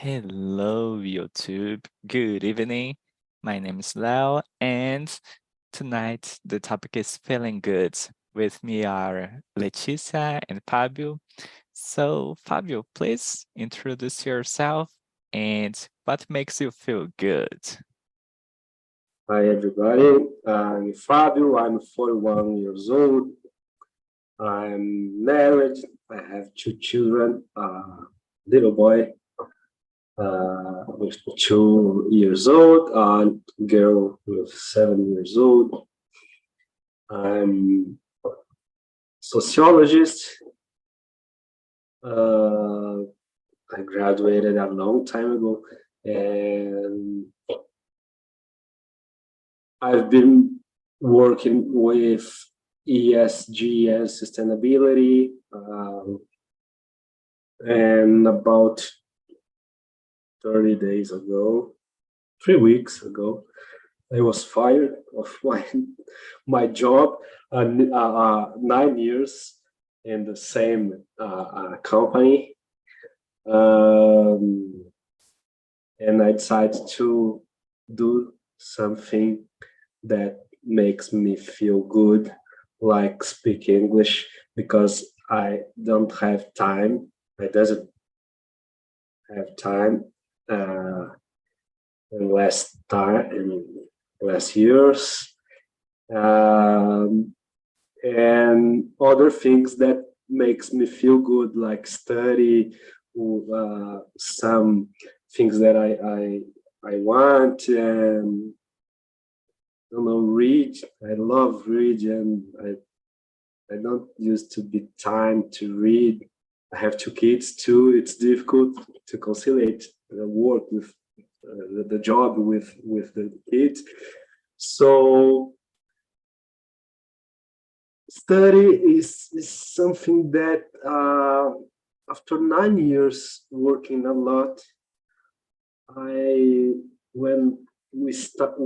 Hello, YouTube. Good evening. My name is Leo, and tonight the topic is feeling good. With me are Leticia and Fabio. So, Fabio, please introduce yourself and what makes you feel good. Hi, everybody. I'm Fabio. I'm 41 years old. I'm married. I have two children, little boy with 2 years old, and girl with 7 years old. I'm sociologist. I graduated a long time ago, and I've been working with ESG and sustainability, and about 30 days ago, 3 weeks ago, I was fired of my job, 9 years in the same company, and I decided to do something that makes me feel good, like speak English, because I don't have time. I doesn't have time in last years, and other things that makes me feel good, like study, some things that I want, and I don't know, read. I love read, and I don't used to be time to read. I have two kids too. It's difficult to conciliate the work with the job with the kids. So study is something that after 9 years working a lot, when we stop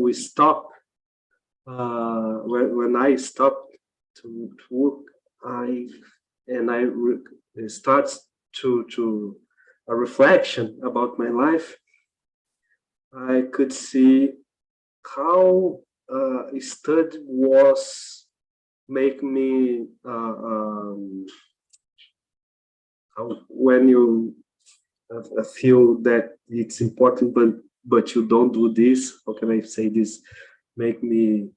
when I stopped to work, I start to a reflection about my life. I could see how study was make me when you feel that it's important, but you don't do this. How can I say this? Make me,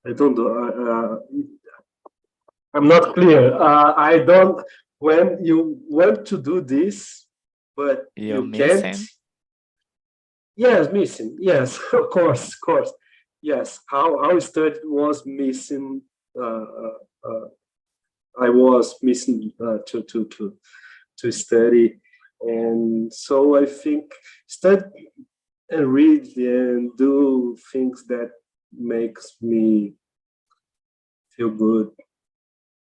I don't know. I'm not clear. I don't. When you want to do this, but You're you can't. missing? Yes, missing. Yes, of course. Yes, how study was missing. I was missing to study, and so I think study and read and do things that makes me feel good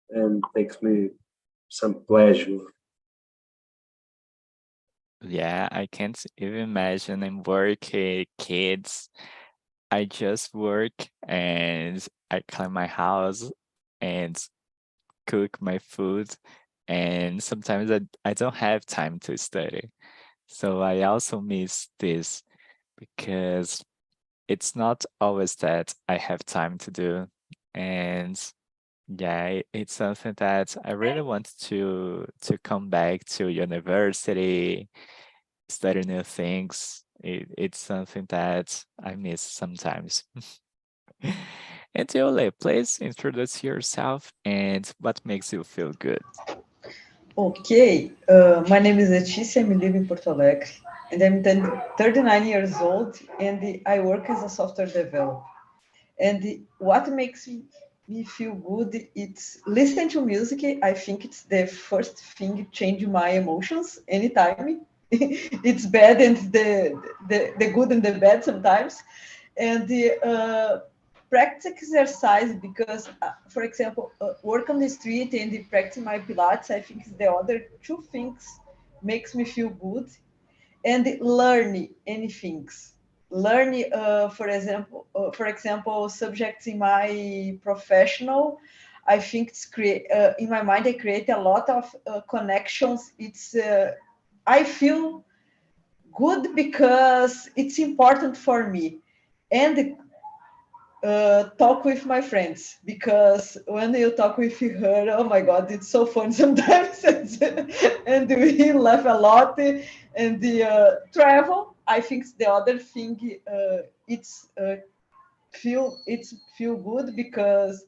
and makes me some pleasure. Yeah, I can't even imagine I'm working, kids. I just work and I clean my house and cook my food, and sometimes I don't have time to study. So I also miss this because it's not always that I have time to do. And yeah, it's something that I really want to come back to university, study new things. It's something that I miss sometimes. And Yole, please introduce yourself and what makes you feel good. Okay, my name is Leticia, I live in Porto Alegre, and I'm 39 years old, and I work as a software developer. And what makes me feel good, it's listen to music. I think it's the first thing change my emotions anytime. It's bad and the good and the bad sometimes. And practice exercise because, for example, work on the street and practice my Pilates, I think the other two things makes me feel good. And learn any things. Learn, for example, subjects in my professional. I think it's in my mind. I create a lot of connections. It's I feel good because it's important for me, and talk with my friends, because when you talk with her, oh my god, it's so fun sometimes. And we laugh a lot. And the travel, I think the other thing, it's feel good because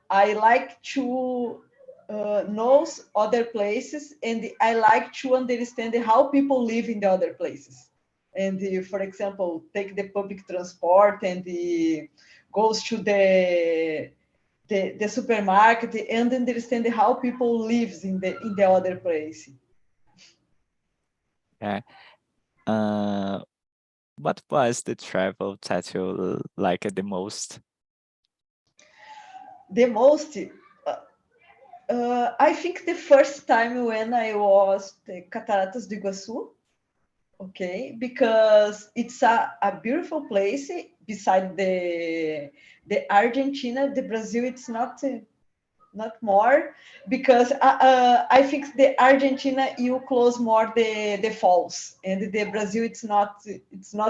I like to know other places, and I like to understand how people live in the other places. And for example, take the public transport and goes to the supermarket and understand how people lives in the other place. Yeah. What was the travel that you liked the most? The most, I think the first time when I was the Cataratas do Iguaçu, okay, because it's a beautiful place beside the Argentina, the Brazil. It's not more, because I think the Argentina you close more the falls, and the Brazil it's not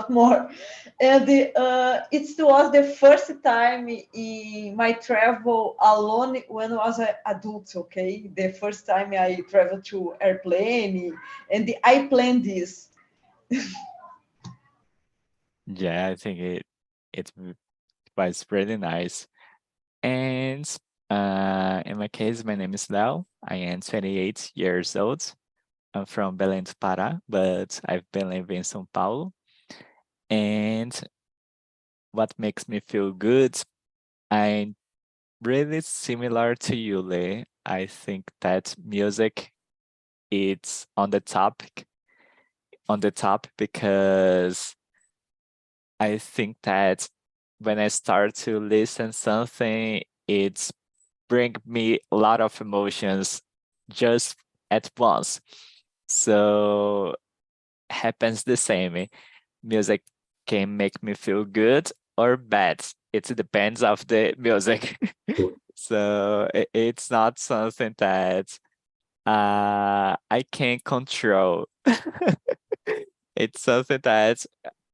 more. And it was the first time in my travel alone when I was an adult. Okay, the first time I traveled to airplane, and I planned this. Yeah, I think it was really nice. And in my case, my name is Leo. I am 28 years old. I'm from Belém do Pará, but I've been living in São Paulo. And what makes me feel good? I'm really similar to you, Lee. I think that music it's on the top because I think that when I start to listen something, it's bring me a lot of emotions just at once. So happens the same. Music can make me feel good or bad. It depends of the music. So it's not something that I can control. It's something that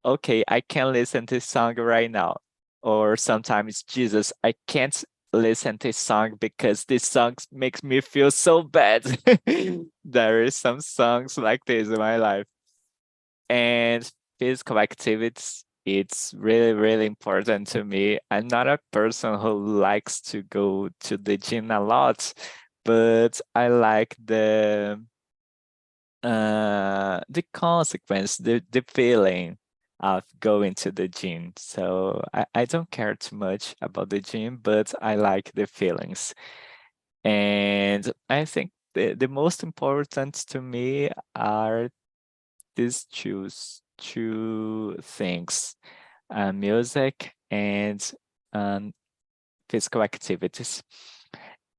okay, I can listen to this song right now. Or sometimes, Jesus, I can't listen to this song because this song makes me feel so bad. There is some songs like this in my life. And physical activities, it's really, really important to me. I'm not a person who likes to go to the gym a lot, but I like the consequence, the feeling of going to the gym. So I don't care too much about the gym, but I like the feelings. And I think the most important to me are these two things, music and um, physical activities.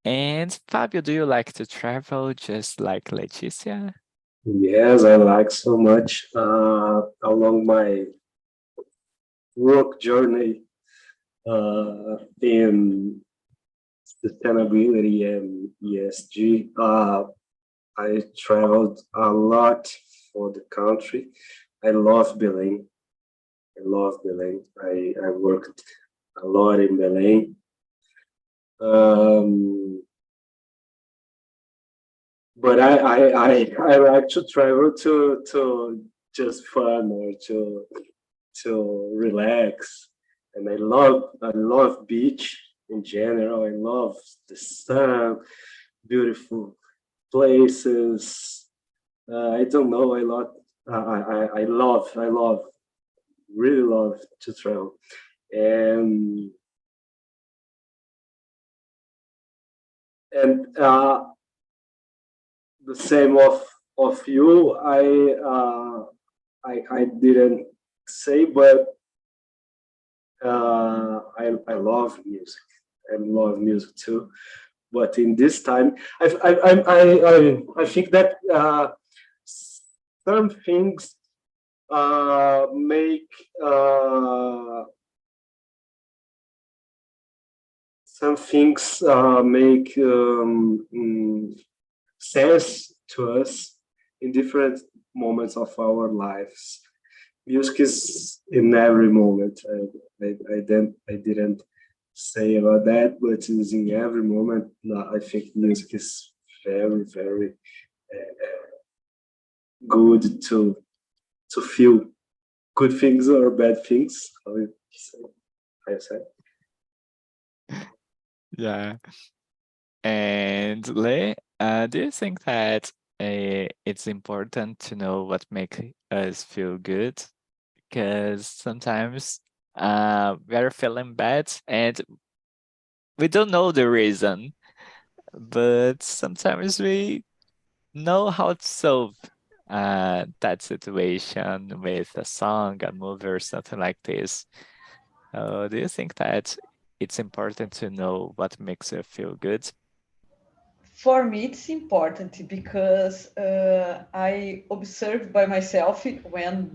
And Fabio, do you like to travel just like Leticia? Yes, I like so much along my work journey in sustainability and ESG. I traveled a lot for the country. I love Belém. I love Belém. I worked a lot in Belém. But I like to travel to just fun or to relax. And I love beach in general. I love the sun, beautiful places. I don't know. I love, really love to travel, and and the same of you. I didn't say, but I love music. I love music too. But in this time, I think that some things make sense to us, in different moments of our lives. Music is in every moment. I didn't say about that, but it's in every moment. No, I think music is very, very good to feel good things or bad things. How you say? Yeah. And Lei, do you think that it's important to know what makes us feel good? Because sometimes we're feeling bad and we don't know the reason, but sometimes we know how to solve that situation with a song, a movie, or something like this. Do you think that it's important to know what makes you feel good? For me, it's important because I observe by myself when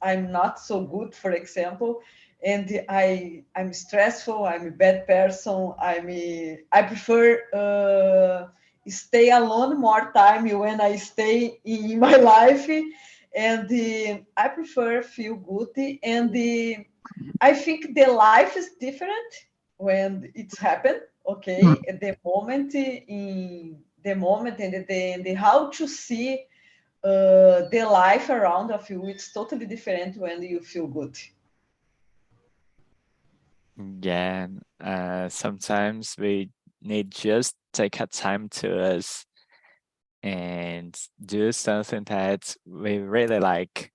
I'm not so good, for example, and I'm stressful. I'm a bad person. I prefer stay alone more time when I stay in my life, and I prefer feel good. And I think the life is different when it's happened. Okay, at the moment, and the how to see the life around of you, it's totally different when you feel good. Yeah, sometimes we need just take a time to us and do something that we really like.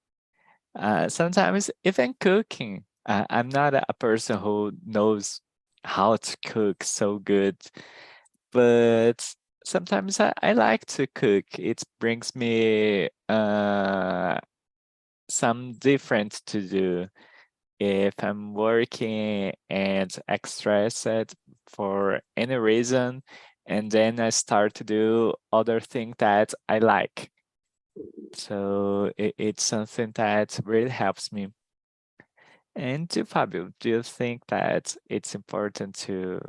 Sometimes even cooking. I'm not a person who knows how to cook so good, but sometimes I like to cook. It brings me some different to do. If I'm working and stressed for any reason, and then I start to do other thing that I like. So it's something that really helps me. And to Fabio, do you think that it's important to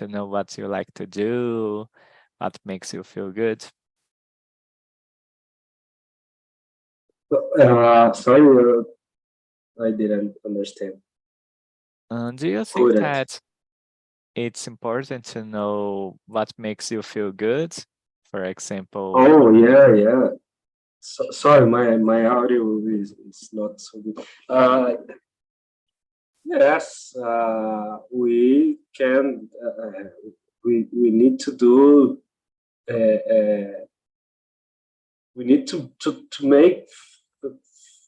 know what you like to do, what makes you feel good? Sorry, I didn't understand. Do you think Couldn't. that it's important to know what makes you feel good? For example, Oh yeah. Sorry, my audio is not so good. Yes, we can. We need to do. We need to make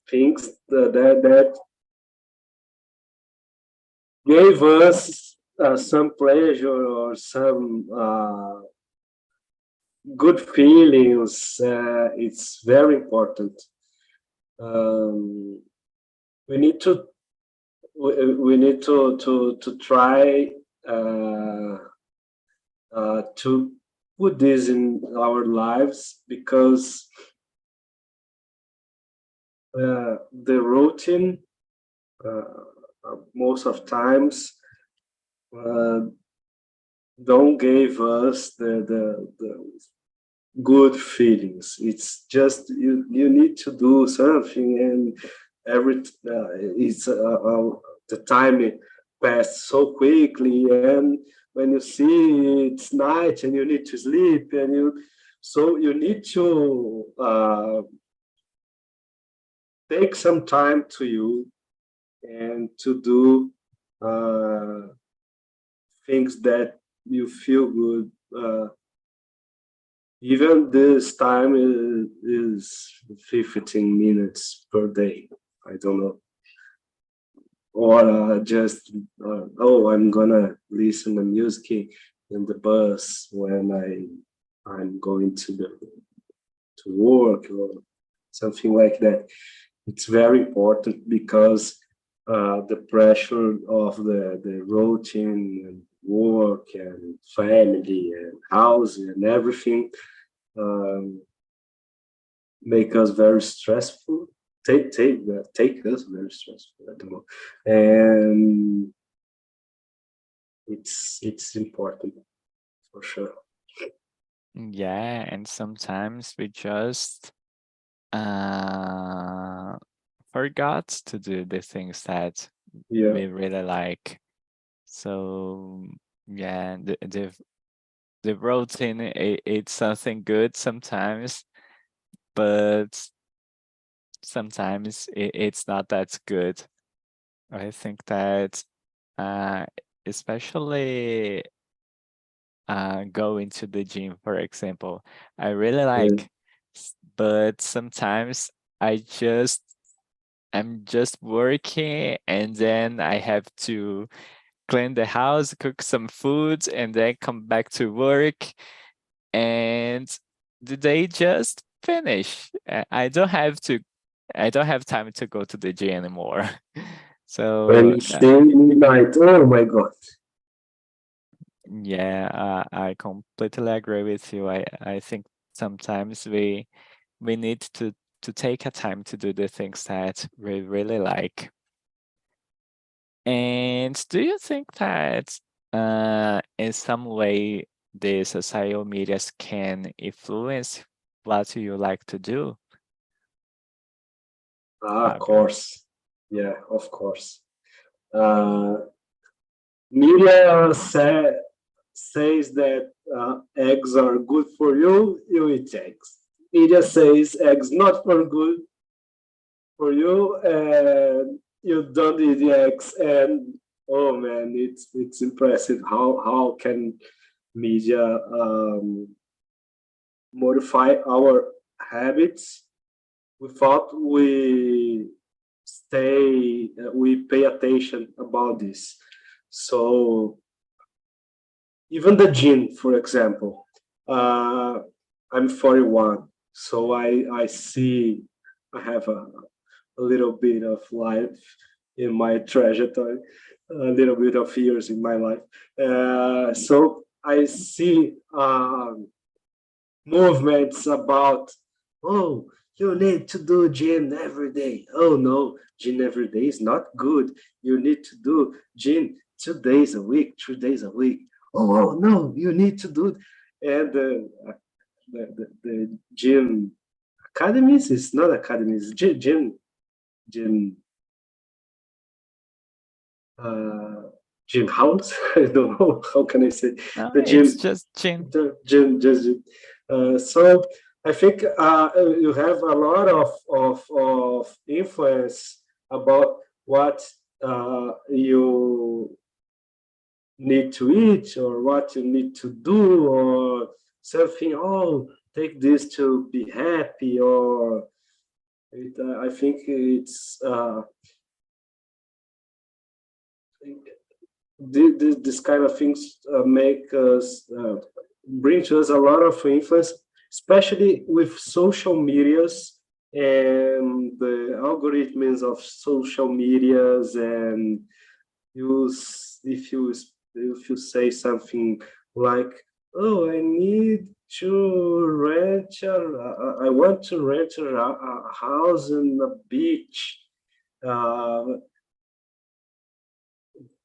things that gave us some pleasure or some good feelings. It's very important. Um, we need to we need to try to put this in our lives because the routine most of times uh, don't give us the good feelings. It's just you need to do something, and every it's the time it passed so quickly, and when you see it's night and you need to sleep, and you need to take some time to you and to do things that you feel good. Even this time is 15 minutes per day. I don't know. Or just, oh, I'm gonna listen to music in the bus when I'm going to work or something like that. It's very important because the pressure of the routine and work and family and house and everything make us very stressful. Take us very stressful. I don't know, and it's important for sure. Yeah, and sometimes we just uh forgot to do the things that Yeah. we really like. So yeah, the routine, it's something good sometimes, but sometimes it's not that good. I think that uh especially going to the gym, for example, I really Yeah. like, but sometimes I'm just working and then I have to clean the house, cook some food, and then come back to work, and the day just finish. I don't have time to go to the gym anymore. When So you say midnight, oh my God. yeah, I completely agree with you. I think sometimes we need to take a time to do the things that we really like. And do you think that in some way the social medias can influence what you like to do, Ah, of Fabio? course. Yeah, of course. Uh, media says that eggs are good for you, you eat eggs. Media says eggs not for good for you, and you don't eat eggs. And oh man, it's impressive how can media modify our habits without we pay attention about this. So even the gene, for example, uh, I'm 41, so I see I have a little bit of life in my trajectory, a little bit of years in my life. So I see movements about, oh, you need to do gym every day. Oh no, gym every day is not good. You need to do gym 2 days a week, 3 days a week. Oh no, you need to do. And the gym academies is not academies, gym, uh, gym house. I don't know how can I say No, the it's gym, just gym. just so I think you have a lot of influence about what you need to eat or what you need to do or something. Oh, take this to be happy or I think it's this kind of things make us bring to us a lot of influence, especially with social medias and the algorithms of social medias. And if you say something like, "Oh, I want to rent a house in the beach." Uh,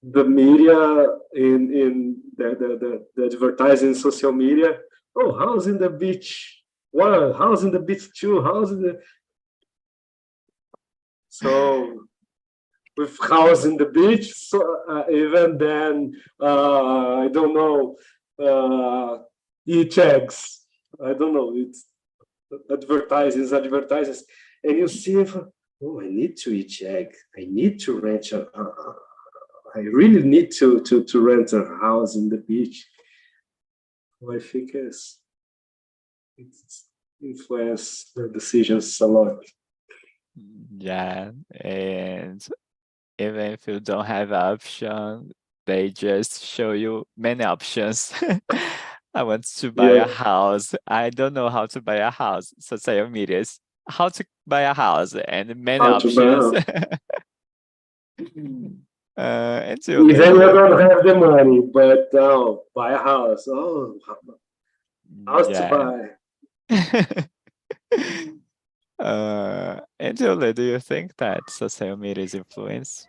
the media in the advertising social media. Oh, house in the beach. One house in the beach, two house in the so with house in the beach. So even then, I don't know. Eat eggs. I don't know. It's advertises, and you see if oh, I need to eat egg. I need to rent I really need to rent a house in the beach. I think it's influence the decisions a lot. Yeah, and even if you don't have option, they just show you many options. I want to buy Yeah, a house. I don't know how to buy a house. Social medias. How to buy a house and many how to buy a options. house. And you, Even you Lily. don't have the money, but buy a house. Oh, house to Yeah. buy. And Julie, do you think that social media is influence?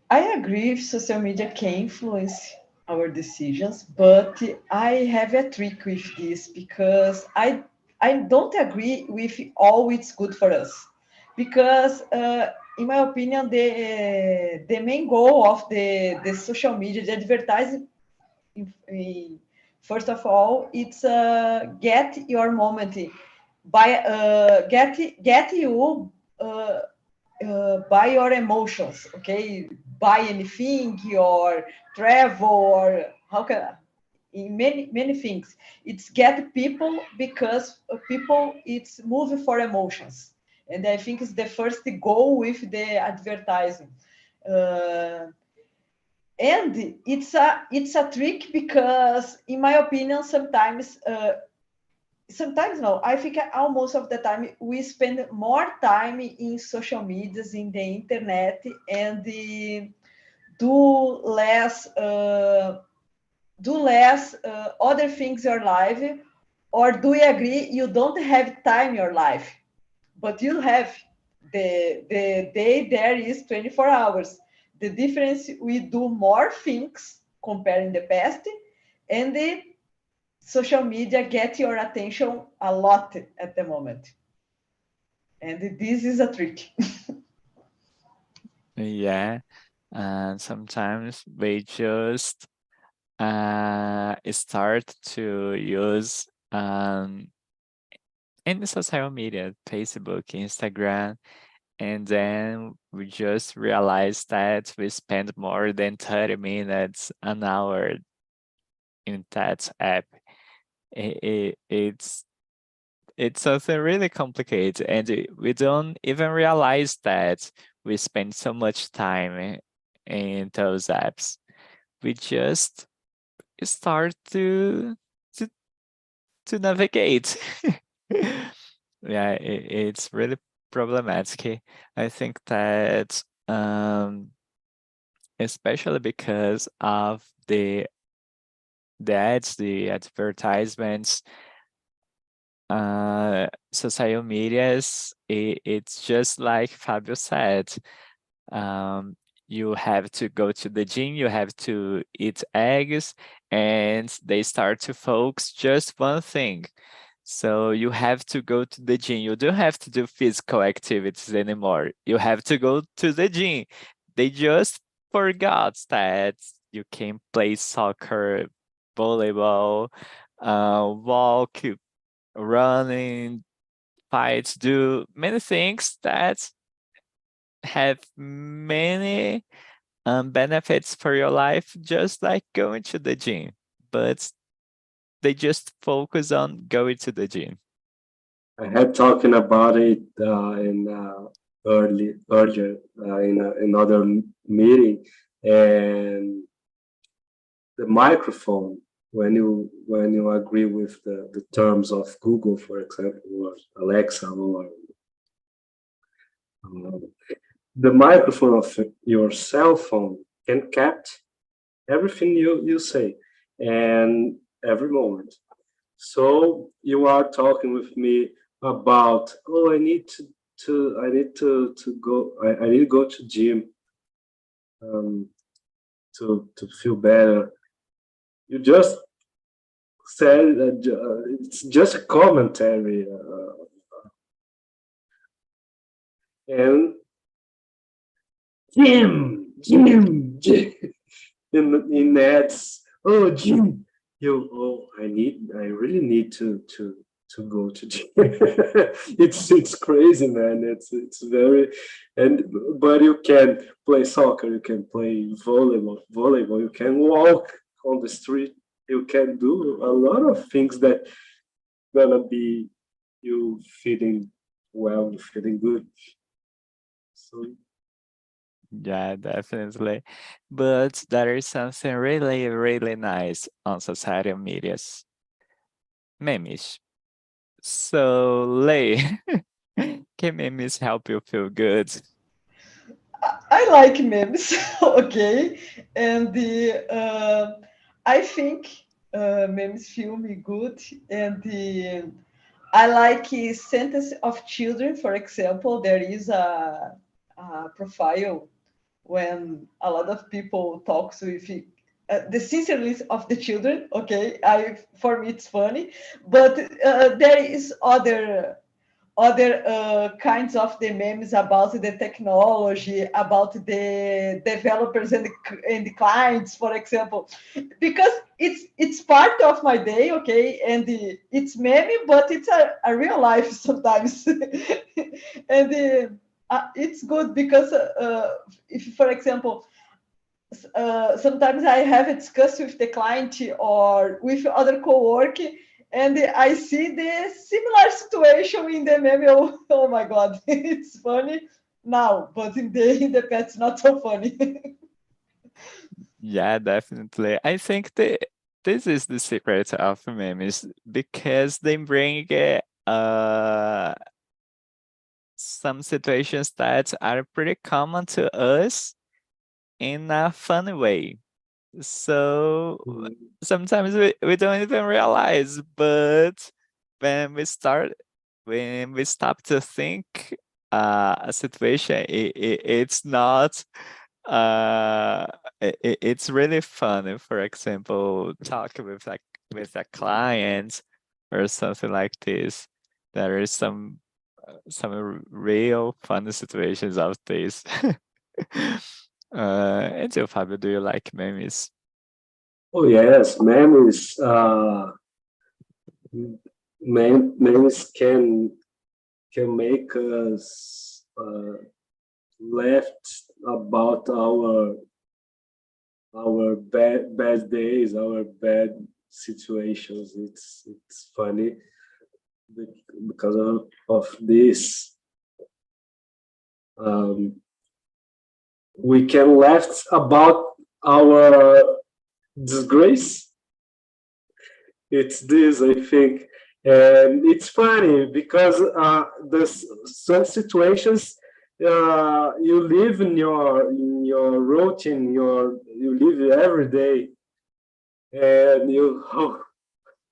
I agree if social media can influence. our decisions, but I have a trick with this because I don't agree with all it's good for us. Because in my opinion, the main goal of the social media, the advertising, first of all, it's get your moment by get you by your emotions, okay? Buy anything or travel or how can in many things. It's get people because people it's moving for emotions, and I think it's the first goal with the advertising. Uh, and it's a trick because, in my opinion, sometimes no, I think almost of the time we spend more time in social medias, in the internet, and do less other things in your life. Or do you agree you don't have time in your life, but you have the day there is 24 hours. The difference, we do more things comparing the past, and the social media get your attention a lot at the moment. And this is a trick. Yeah, and sometimes we just start to use any social media, Facebook, Instagram, and then we just realize that we spend more than 30 minutes, an hour in that app. It's something really complicated, and we don't even realize that we spend so much time in those apps. We just start to to navigate. Yeah, it's really problematic. I think that especially because of the ads, the advertisements, social medias, it's just like Fabio said. Um, you have to go to the gym, you have to eat eggs, and they start to focus just one thing. So you have to go to the gym. You don't have to do physical activities anymore. You have to go to the gym. They just forgot that you can play soccer, volleyball, walk, running, fights, do many things that have many benefits for your life, just like going to the gym. But they just focus on going to the gym. I had talking about it in earlier in another meeting, and the microphone, when you agree with the terms of Google, for example, or Alexa, or uh, the microphone of your cell phone can capture everything you say and every moment. So you are talking with me about, oh, I need to go, I need to go to gym um, to feel better. You just said that it's just a commentary, and gym in ads. Oh, gym. I really need to go to gym. It's crazy, man. It's very, and but you can play soccer, you can play volleyball, you can walk on the street, you can do a lot of things that gonna be you feeling well, you feeling good. So Yeah, definitely. But there is something really, really nice on social medias. Memes. So, Lay, can memes help you feel good? I like memes, okay, and I think memes feel me good, and I like sentence of children. For example, there is a profile when a lot of people talks with the sincerity of the children. Okay, for me it's funny, but there is other kinds of the memes about the technology, about the developers and the clients, for example, because it's part of my day, okay, and it's meme, but it's a real life sometimes, and it's good because if, for example, sometimes I have a discussion with the client or with other co-worker, and I see the similar situation in the meme. Oh my God, it's funny now, but in the past, it's not so funny. Yeah, definitely. I think this is the secret of memes because they bring some situations that are pretty common to us in a funny way. So sometimes we don't even realize, but when we stop to think a situation, it's not it's really funny. For example, talk with a client or something like this. There is some real funny situations of this. And you, Fabio, do you like memes? Oh yes, memes. Memes can make us laugh about our bad days, our bad situations. It's funny because of this. Um, we can laugh about our disgrace. It's this, I think, and it's funny because there's some situations you live in your routine, you live every day, and you oh,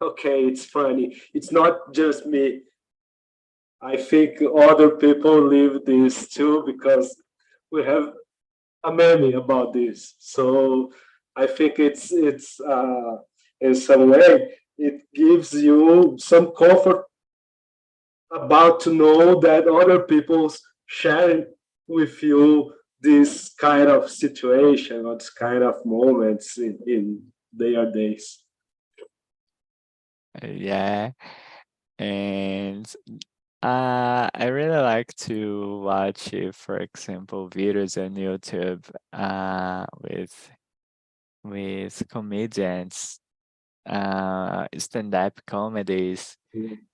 okay, it's funny. It's not just me. I think other people live this too because we have a meme about this. So I think it's in some way it gives you some comfort about to know that other people's sharing with you this kind of situation or this kind of moments in their days. Yeah, and I really like to watch, for example, videos on YouTube with comedians, stand-up comedies.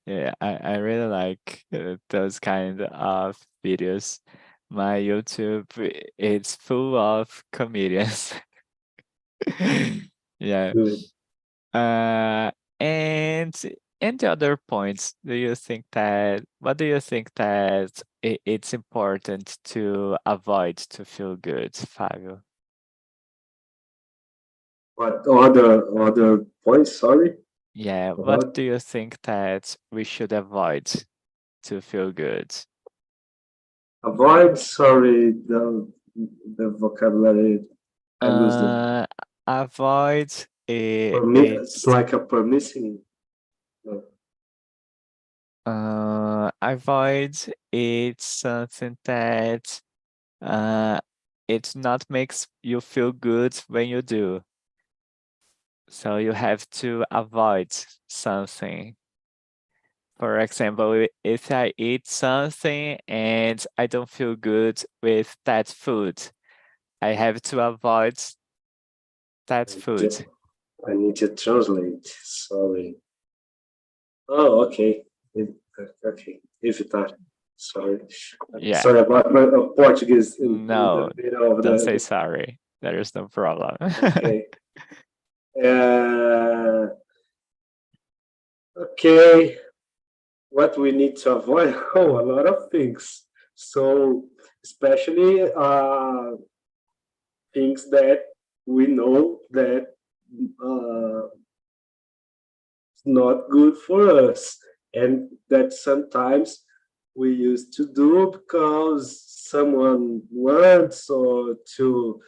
Yeah, I really like those kind of videos. My YouTube it's full of comedians. Yeah. Good. Uh, and and the other points, what do you think that it's important to avoid to feel good, Fabio? What other points? Sorry Yeah, what about do you think that we should avoid to feel good? avoid. Sorry, the vocabulary I lose it. Uh, avoid It's it's like a permission. No. avoid it's something that uh it not makes you feel good when you do. So you have to avoid something. For example, if I eat something and I don't feel good with that food, I have to avoid that food. I need to translate. Sorry. Oh, okay. Okay. Evitar. Sorry. Yeah. Sorry about my Portuguese in the No, middle of don't say the. sorry. There is no problem. Okay. Uh, okay. What we need to avoid? Oh, a lot of things. So, especially things that we know that uh, it's not good for us, and that sometimes we used to do because someone wants or to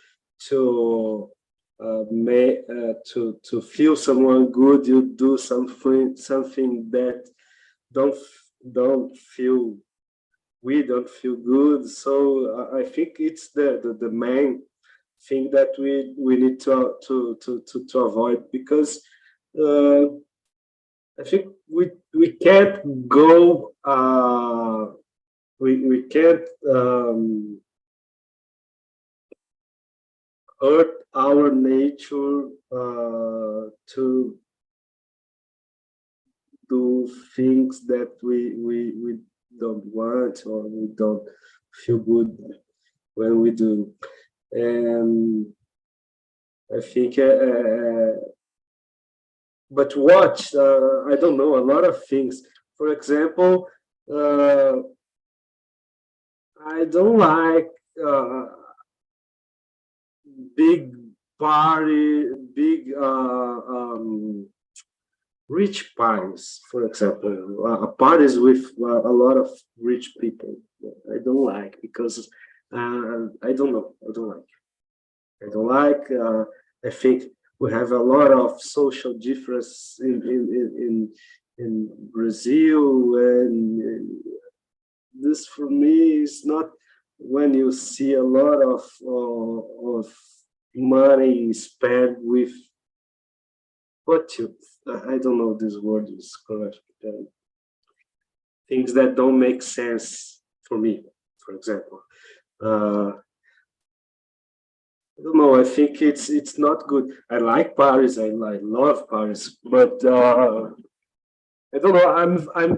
to feel someone good, you do something that don't feel we don't feel good. So I think it's the main thing that we need to avoid, because I think we can't go we can't hurt our nature to do things that we don't want, or we don't feel good when we do. And I think but watch, I don't know, a lot of things. For example, I don't like big rich parties, for example, parties with a lot of rich people. I don't like, because I don't know. I don't like. I don't like. I think we have a lot of social difference in Brazil, and this for me is not when you see a lot of money spent with what you, I don't know this word is correct. Things that don't make sense for me, for example. I don't know. I think it's not good. I like Paris. I love Paris, but I don't know.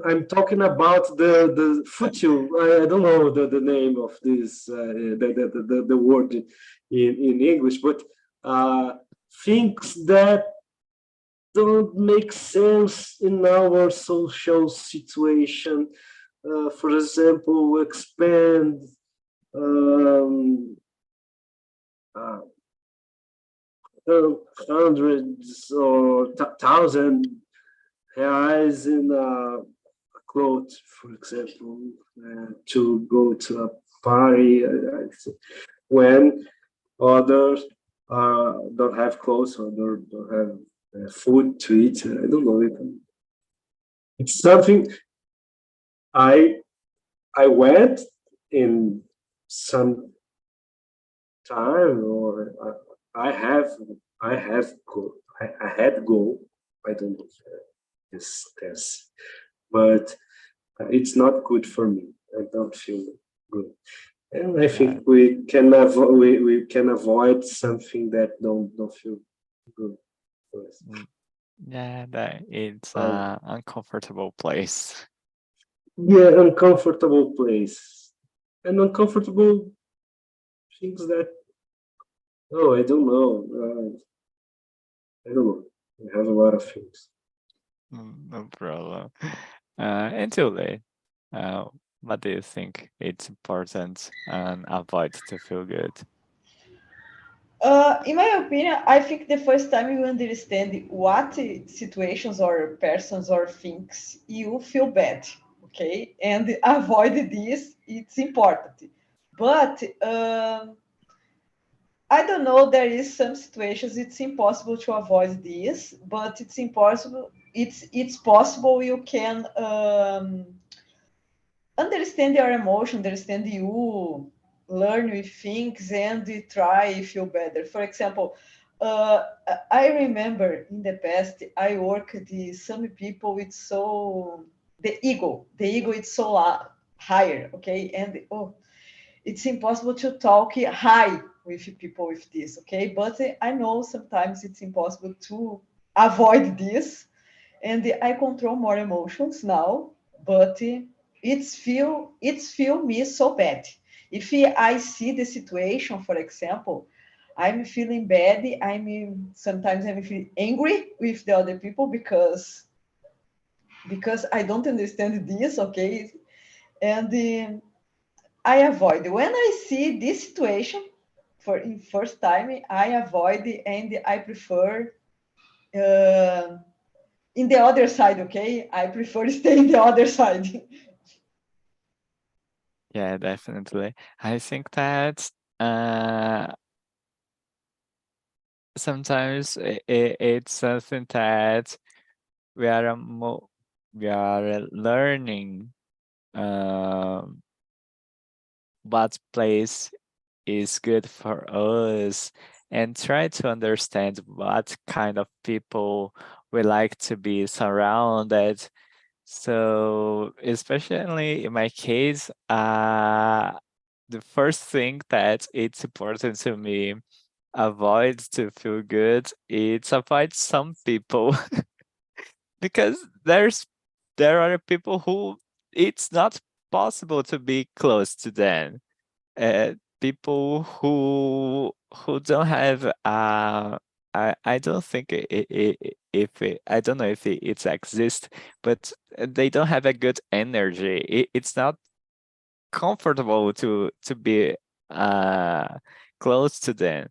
I'm talking about the future. I don't know the name of this the word in English, but things that don't make sense in our social situation. For example, expand um, uh, hundreds or thousand reais in clothes, for example, to go to a party, when others don't have clothes, or don't have food to eat. I don't know. It's something I went in some time, or I have go. I had go. I don't know this, but it's not good for me. I don't feel good, and I Yeah, think we can avoid something that don't feel good for us. yeah, that it's Um, an uncomfortable place. yeah, uncomfortable place, and uncomfortable things that, oh, I don't know. I don't know. I have a lot of things. No problem. Until late, what do you think it's important and avoid to feel good? In my opinion, I think the first time you understand what situations or persons or things you feel bad, okay, and avoid this, it's important. But I don't know. There is some situations it's impossible to avoid this, but it's impossible. It's possible you can understand your emotion, understand you, learn with things, and try feel better. For example, I remember in the past I worked with some people with so the ego is so higher, okay, and oh, it's impossible to talk high with people with this, okay, but I know sometimes it's impossible to avoid this, and I control more emotions now, but it's feel me so bad. If I see the situation, for example, I'm feeling bad. Sometimes I'm feeling angry with the other people because I don't understand this, okay, and I avoid when I see this situation for in first time. I avoid and I prefer. Uh, in the other side, okay? I prefer stay in the other side. Yeah, definitely. I think that uh, sometimes it's something that we are we are learning what place is good for us and try to understand what kind of people we like to be surrounded. So especially in my case, the first thing that it's important to me avoid to feel good, it's avoid some people because there are people who it's not possible to be close to them. People who don't have I don't think if I don't know if it exists, but they don't have a good energy. It's not comfortable to be close to them.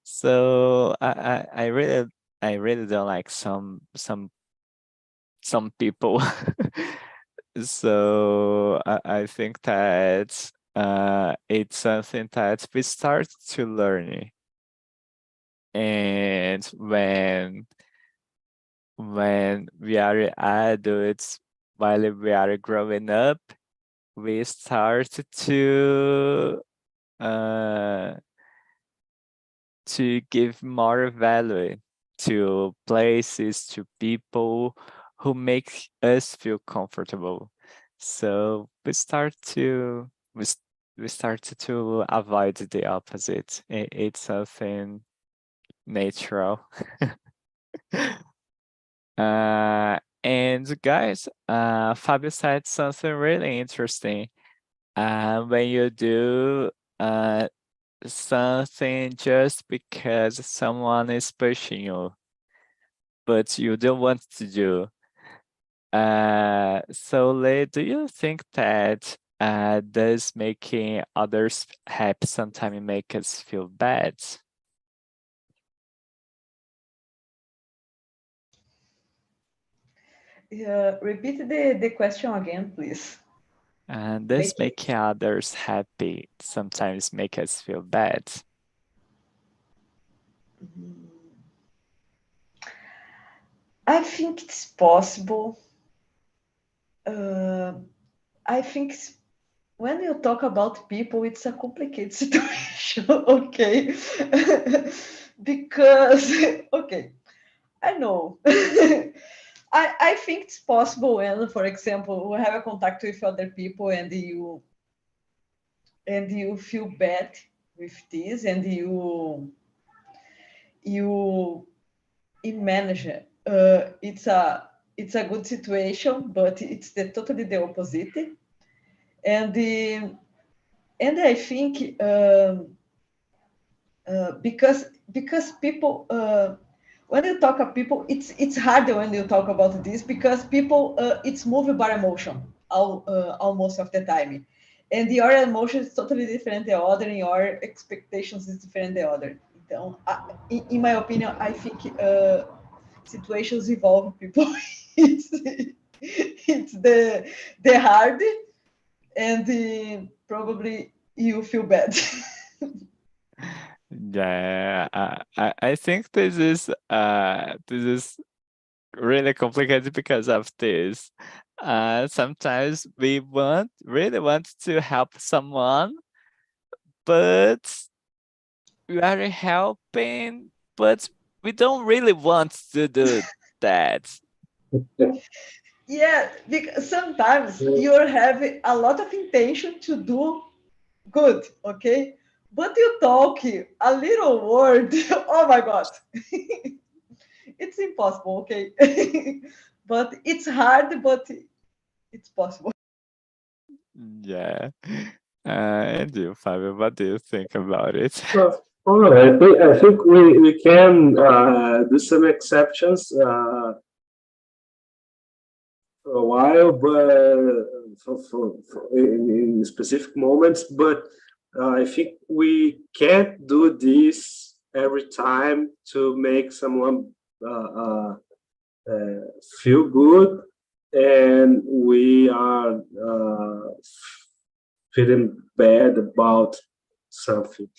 So I really don't like some people. So I think that it's something that we start to learn. And when we are adults, while we are growing up, we start uh, to give more value to places, to people who make us feel comfortable. So we start to avoid the opposite. It's something natural. And guys, Fabio said something really interesting. When you do something just because someone is pushing you, but you don't want to do. So Lei, do you think that does making others happy sometimes make us feel bad? Repeat the question again, please. Does Make it. making others happy sometimes make us feel bad? I think it's possible. I think when you talk about people, it's a complicated situation, okay? Because, okay, I know. I think it's possible when, for example, we have a contact with other people and you feel bad with this and you manage it. It's a good situation, but it's totally the opposite. And the and I think because people when you talk of people, it's harder when you talk about this because people it's moved by emotion almost of the time, and your emotion is totally different the other, and your expectations is different the other. Então, in my opinion, I think situations evolve people. It's the hard and probably you feel bad. Yeah, I think this is really complicated because of this. Sometimes we really want to help someone, but we are helping, but we don't really want to do that. Yeah, because sometimes you have a lot of intention to do good, okay? But you talk a little word, oh my God, it's impossible, okay? But it's hard, but it's possible. Yeah. And you, Fabio, what do you think about it? Well, I think we can do some exceptions for a while, but for in specific moments. But I think we can't do this every time to make someone feel good, and we are feeling bad about something.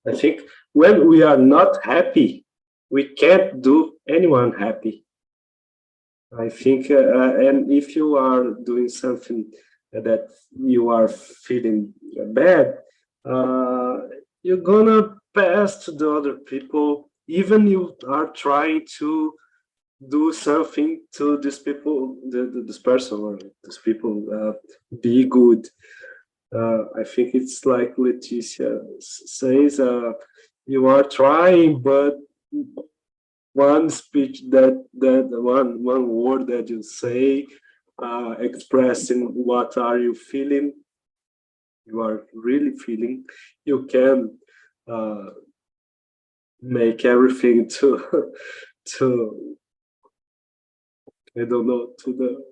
I think when we are not happy, we can't do anyone happy. I think, and if you are doing something that you are feeling bad, uh, you're gonna pass to the other people, even you are trying to do something to these people, this person or these people, be good. I think it's like Leticia says, you are trying, but one speech that one word that you say, expressing what are you feeling, you are really feeling, you can make everything to to I don't know, to the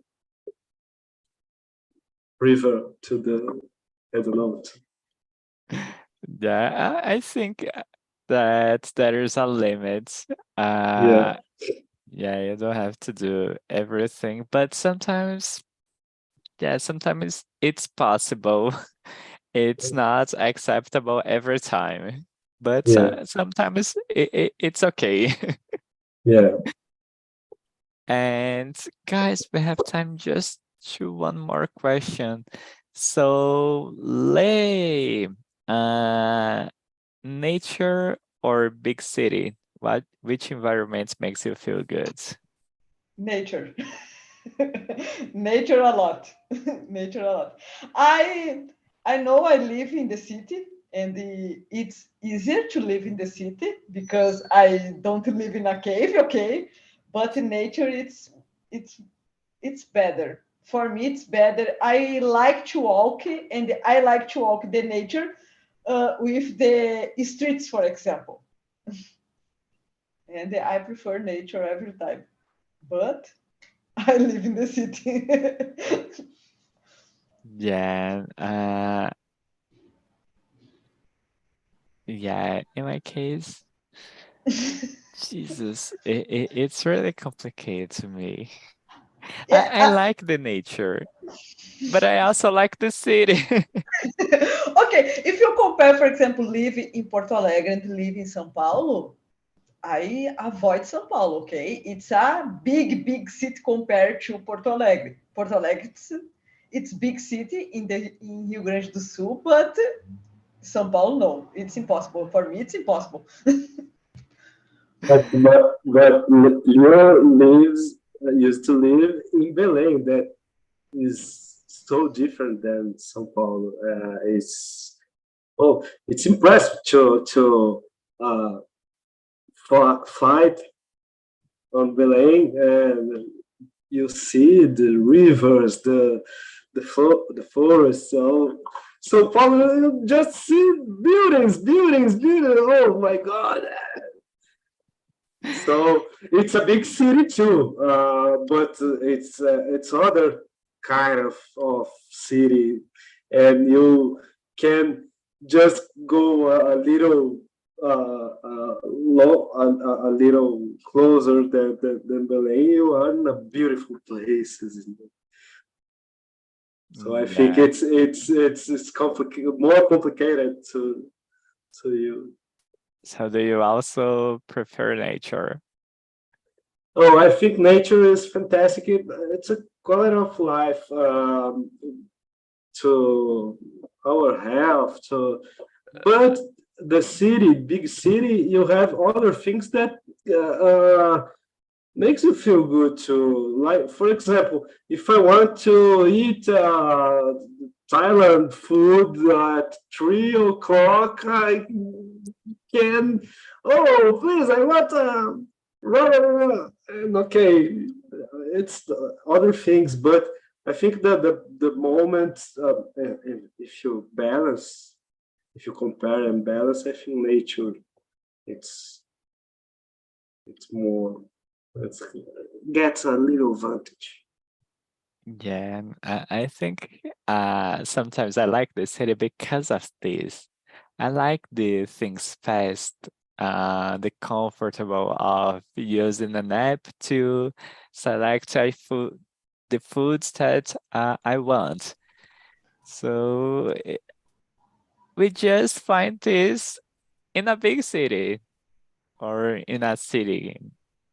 river, to the I don't know. Yeah, I think that there is a limit. Yeah, Yeah, you don't have to do everything, but sometimes, yeah, sometimes it's possible. It's not acceptable every time, but yeah, sometimes it's okay. yeah. And guys, we have time just to one more question. So, Lay, uh, nature or big city? Which environment makes you feel good? Nature. Nature a lot. Nature a lot. I know I live in the city, and it's easier to live in the city because I don't live in a cave, okay? But in nature, it's it's better. For me, it's better. I like to walk, and I like to walk the nature with the streets, for example. And I prefer nature every time. But I live in the city. Yeah, yeah, in my case, Jesus, it's really complicated to me. Yeah. I like the nature, but I also like the city. Okay, if you compare, for example, live in Porto Alegre and live in São Paulo, I avoid São Paulo, okay? It's a big city compared to Porto Alegre. Porto Alegre, it's big city in Rio Grande do Sul, but São Paulo, no, it's impossible. For me, it's impossible. But Leo lives used to live in Belém. That is so different than São Paulo. It's impressive to uh, fight on Belém, and you see the rivers, the forest. So Paulo, you just see buildings. Oh my God! So it's a big city too, but it's other kind of city, and you can just go a little a little closer than Belém. You are in a beautiful places. So I think Yeah. it's more complicated to you. So do you also prefer nature? Oh, I think nature is fantastic. It's a quality of life, to our health. But the city, big city, you have other things that makes you feel good too. Like, for example, if I want to eat Thailand food at 3 o'clock, I can. Oh, please, I want and okay, it's other things, but I think that the moment, if you balance, if you compare and balance, I think nature, it's it's more, it's gets a little advantage. Yeah, I think sometimes I like the city because of this. I like the things fast, the comfortable of using an app to select the foods that I want. So we just find this in a big city. or in a city,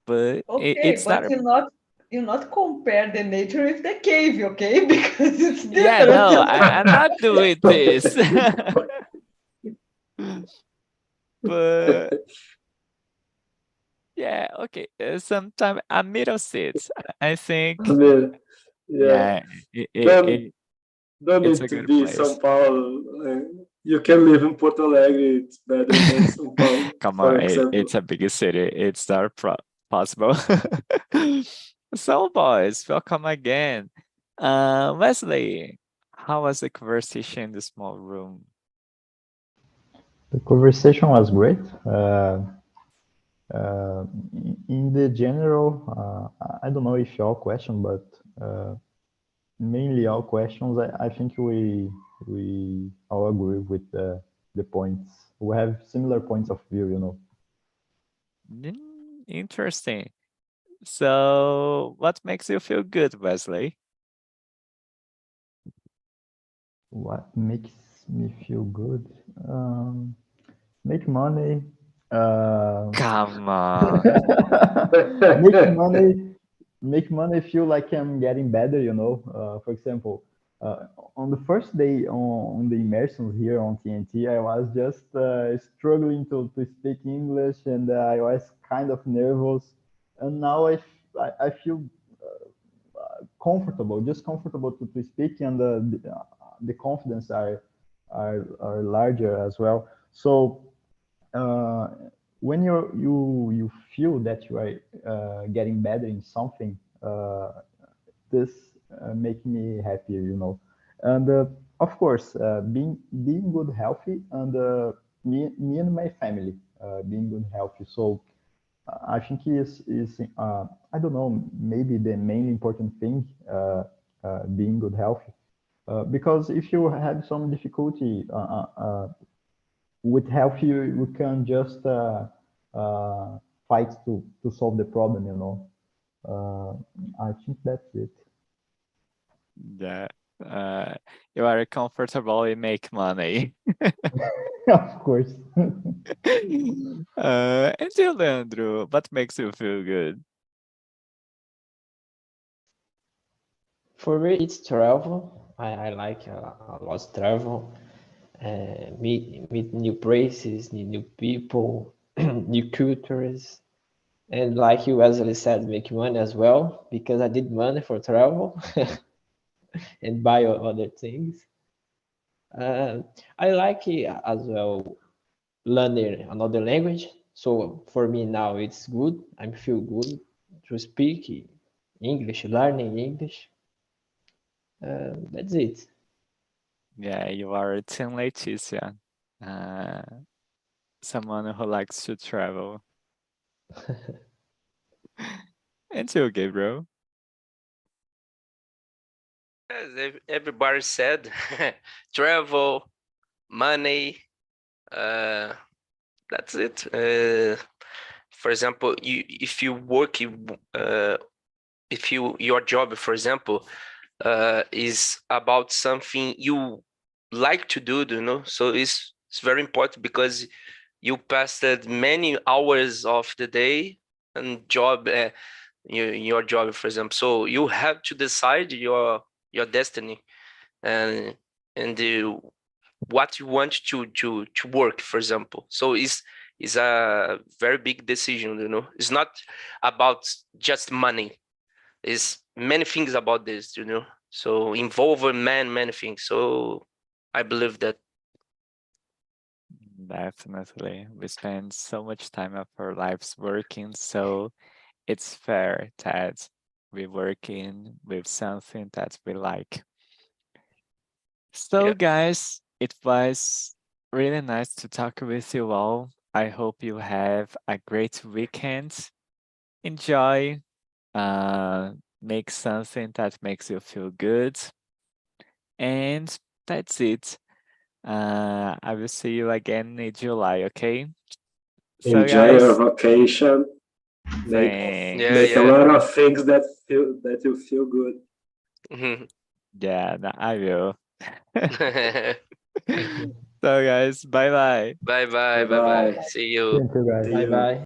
but Okay, it's but not. you not compare the nature with the cave, okay? Because it's Yeah, no, different. I'm not doing this. But yeah, okay. Sometime a middle seat. I I think. mean, yeah. Yeah, Don't don't it's need a to good be place. São Paulo. You can live in Porto Alegre. It's better than São Paulo, Come for on, example. it's a big city. It's not possible. So, boys, welcome again. Wesley, how was the conversation in the small room? The conversation was great. In the general, I don't know if all question, but mainly all questions, I think we all agree with the points. We have similar points of view, you know. Interesting. So, what makes you feel good, Wesley? What makes me feel good? Make money. Come on. Make money feel like I'm getting better, you know. For example, on the first day on the immersion here on TNT, I was just struggling to speak English, and I was kind of nervous. And now I feel comfortable, just comfortable to speak, and the confidence are larger as well. So uh, when you feel that you are getting better in something, this make me happier, you know. And of course, being good, healthy, and me and my family being good, healthy. So I think is I don't know, maybe the main important thing, being good, healthy. Because if you have some difficulty with health, you can just fight to solve the problem, you know. I think that's it. Yeah. You are comfortable, you make money. Of course. And you, Leandro, what makes you feel good? For me, it's travel. I like a lot travel. Meet new places, new people, new cultures, and like you Wesley said, make money as well because I need money for travel and buy other things. I like it as well learning another language. So for me now it's good. I feel good to speak English, learning English. That's it. Yeah, you are Team Leticia. Uh, Someone who likes to travel. And you, Gabriel. As everybody said, travel, money, that's it. For example, if you work, if your job, for example, is about something you like to do, you know, so it's very important because you passed many hours of the day and job, your job, for example. So you have to decide your destiny and what you want to work, for example. So it's a very big decision, you know. It's not about just money. It's many things about this, you know. So involving many things. So I believe that. Definitely. We spend so much time of our lives working, so it's fair that we working with something that we like. So, Yeah. guys, it was really nice to talk with you all. I hope you have a great weekend. Enjoy, uh, make something that makes you feel good. And that's it. I will see you again in July, okay? So, Enjoy your guys, vacation. Make thanks. make a Yeah. lot of things that you feel good. Yeah, I will. Thank you. So, guys, bye bye. Bye Bye bye. bye. See you. Thank you, guys. See Bye you. bye.